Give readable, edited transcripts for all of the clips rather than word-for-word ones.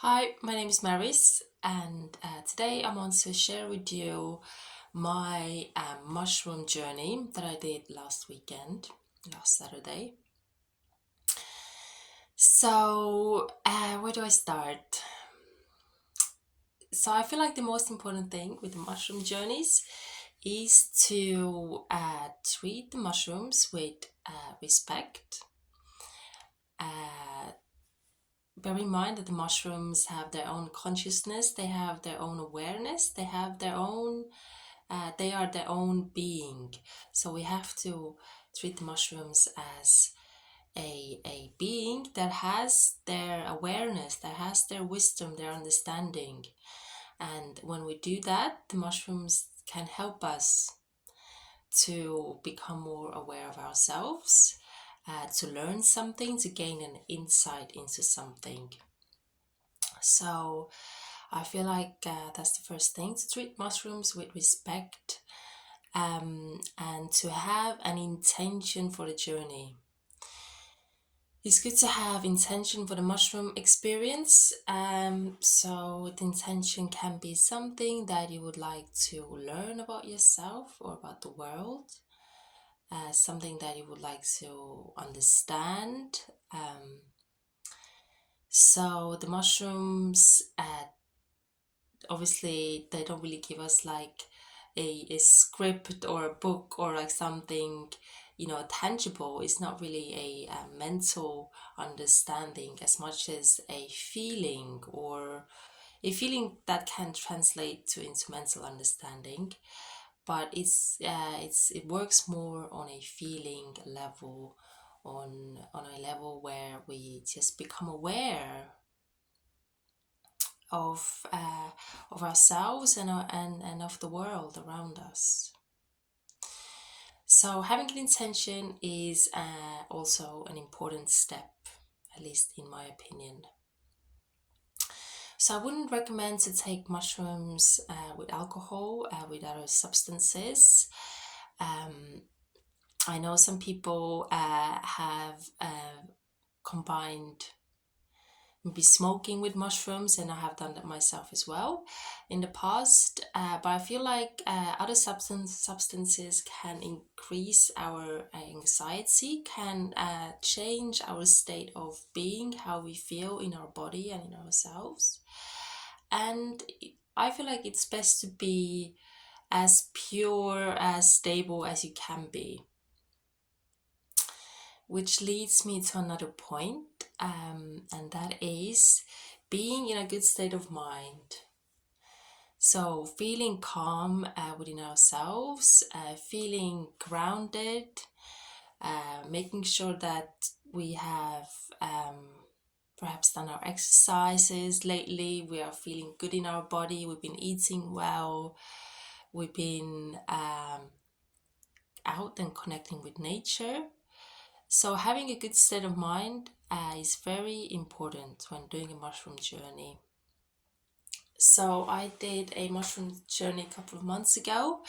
Hi, my name is Maris, and today I want to share with you my mushroom journey that I did last weekend, last Saturday. Where do I start? So, I feel like the most important thing with the mushroom journeys is to treat the mushrooms with respect. Uh, Bear in mind that the mushrooms have their own consciousness, they have their own awareness, they are their own being. So we have to treat the mushrooms as a being that has their awareness, that has their wisdom, their understanding. And when we do that, the mushrooms can help us to become more aware of ourselves, to learn something, to gain an insight into something. So I feel like that's the first thing, to treat mushrooms with respect, and to have an intention for the journey. It's good to have intention for the mushroom experience. So the intention can be something that you would like to learn about yourself or about the world, something that you would like to understand. So the mushrooms, obviously, they don't really give us like a script or a book or like something tangible. It's not really a mental understanding as much as a feeling, or a feeling that can translate to into mental understanding. But it works more on a feeling level, on a level where we just become aware of uh, of ourselves and of the world around us. So having an intention is also an important step, at least in my opinion. So I wouldn't recommend to take mushrooms with alcohol, with other substances. Um, I know some people have combined maybe smoking with mushrooms, and I have done that myself as well in the past. But I feel like other substances can increase our anxiety, can change our state of being, how we feel in our body and in ourselves. And I feel like it's best to be as pure, as stable as you can be. Which leads me to another point, and that is being in a good state of mind. So, feeling calm within ourselves, feeling grounded, making sure that we have perhaps done our exercises lately, we are feeling good in our body, we've been eating well, we've been out and connecting with nature. So, having a good state of mind is very important when doing a mushroom journey. So, I did a mushroom journey a couple of months ago.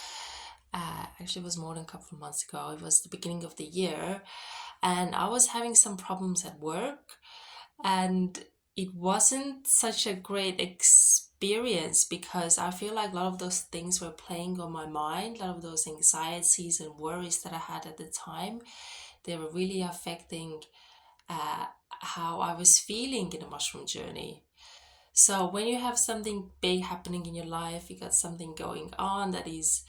Actually, it was more than a couple of months ago. It was the beginning of the year, and I was having some problems at work, and it wasn't such a great experience because I feel like a lot of those things were playing on my mind, a lot of those anxieties and worries that I had at the time, they were really affecting how I was feeling in a mushroom journey. So when you have something big happening in your life, you got something going on that is,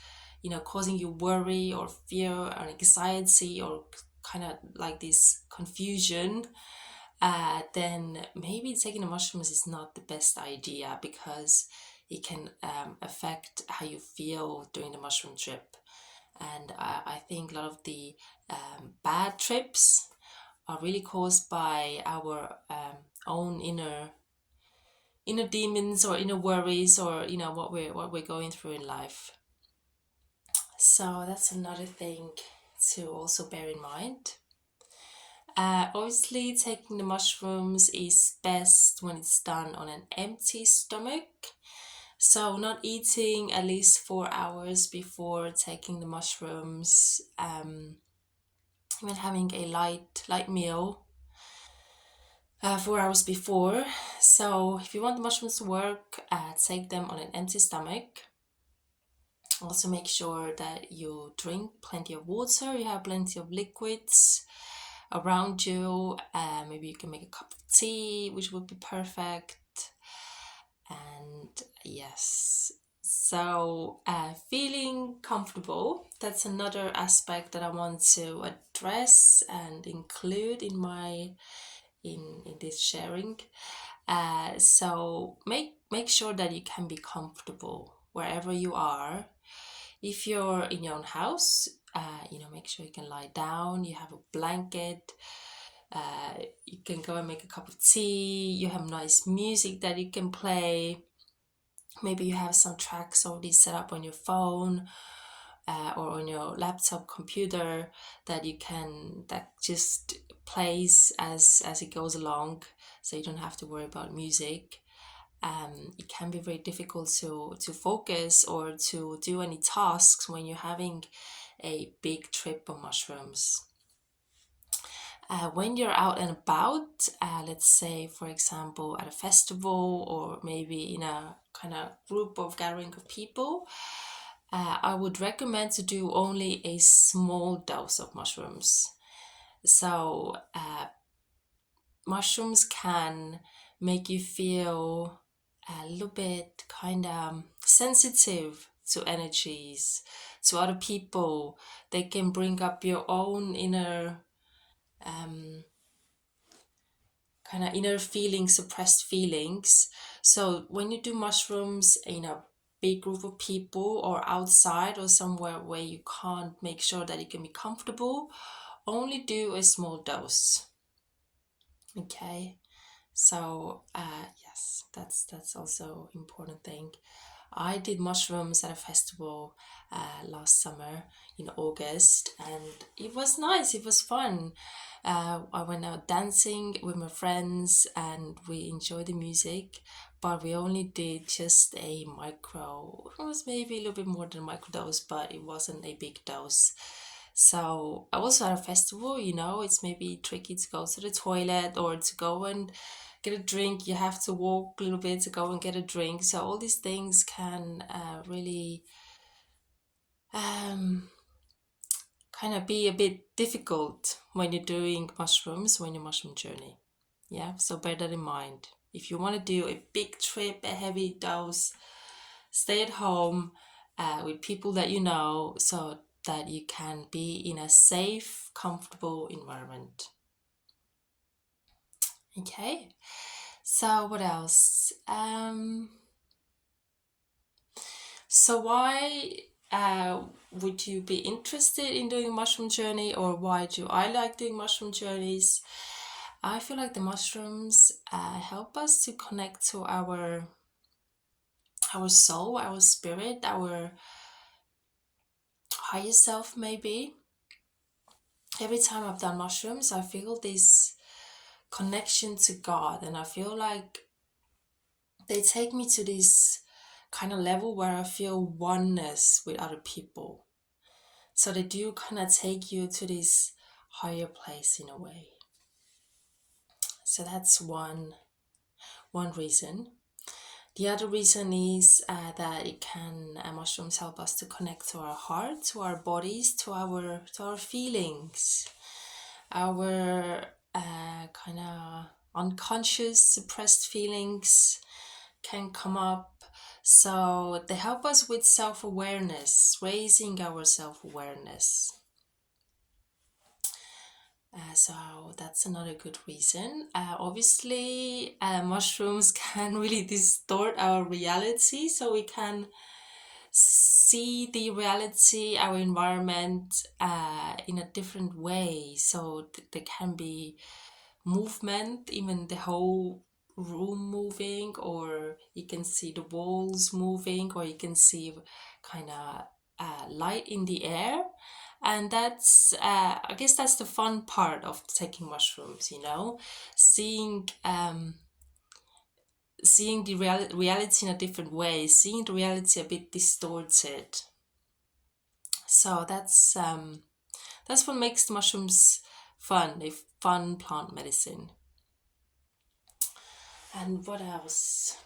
causing you worry or fear or anxiety or kind of like this confusion, then maybe taking the mushrooms is not the best idea because it can affect how you feel during the mushroom trip. And I think a lot of the bad trips are really caused by our own inner demons or inner worries, or what we're going through in life. So that's another thing to also bear in mind. Obviously, taking the mushrooms is best when it's done on an empty stomach. So, not eating at least 4 hours before taking the mushrooms. Even having a light meal. 4 hours before. So if you want the mushrooms to work, take them on an empty stomach. Also make sure that you drink plenty of water, you have plenty of liquids around you. Maybe you can make a cup of tea, which would be perfect. And yes, so feeling comfortable, that's another aspect that I want to address and include in my in this sharing. So make sure that you can be comfortable wherever you are. If you're in your own house, make sure you can lie down, you have a blanket, you can go and make a cup of tea, you have nice music that you can play. Maybe you have some tracks already set up on your phone, or on your laptop computer that just plays as it goes along, so you don't have to worry about music. It can be very difficult to focus or to do any tasks when you're having a big trip on mushrooms. When you're out and about, let's say, for example, at a festival or maybe in a kind of group of gathering of people, I would recommend to do only a small dose of mushrooms. So, mushrooms can make you feel a little bit kind of sensitive to energies, to other people. They can bring up your own um, inner feelings, suppressed feelings. So when you do mushrooms in a big group of people or outside or somewhere where you can't make sure that you can be comfortable, only do a small dose. Okay. So yes, that's also important thing. I did mushrooms at a festival last summer in August, and it was nice. It was fun. I went out dancing with my friends, and we enjoyed the music. But we only did just a micro. It was maybe a little bit more than a micro dose, but it wasn't a big dose. So I was at a festival. It's maybe tricky to go to the toilet or to go and get a drink. You have to walk a little bit to go and get a drink. So all these things can really um, kind of be a bit difficult when you're doing mushrooms, when you're mushroom journey. Yeah, so bear that in mind. If you want to do a big trip, a heavy dose, stay at home with people that you know, so that you can be in a safe, comfortable environment. Okay, so what else? So why would you be interested in doing a mushroom journey, or why do I like doing mushroom journeys? I feel like the mushrooms help us to connect to our soul, our spirit, our higher self maybe. Every time I've done mushrooms, I feel this connection to God, and I feel like they take me to this kind of level where I feel oneness with other people. So they do kind of take you to this higher place in a way. So that's one reason. The other reason is that it can mushrooms help us to connect to our heart, to our bodies, to our feelings, our kind of unconscious, suppressed feelings can come up. So they help us with self awareness, raising our self awareness. So that's another good reason. Obviously, mushrooms can really distort our reality, so we can see the reality, our environment, in a different way. So there can be movement, even the whole room moving, or you can see the walls moving, or you can see kind of light in the air. And that's I guess that's the fun part of taking mushrooms, seeing seeing the reality in a different way, seeing the reality a bit distorted. So that's what makes the mushrooms fun, a fun plant medicine. And what else?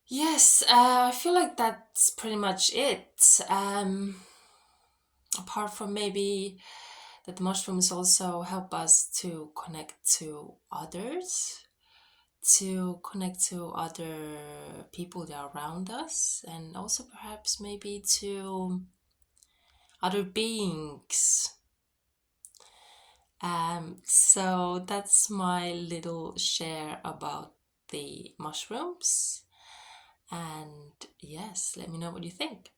Yes, I feel like that's pretty much it. Apart from maybe that mushrooms also help us to connect to others, to connect to other people that are around us, and also perhaps maybe to other beings. So that's my little share about the mushrooms. And yes, let me know what you think.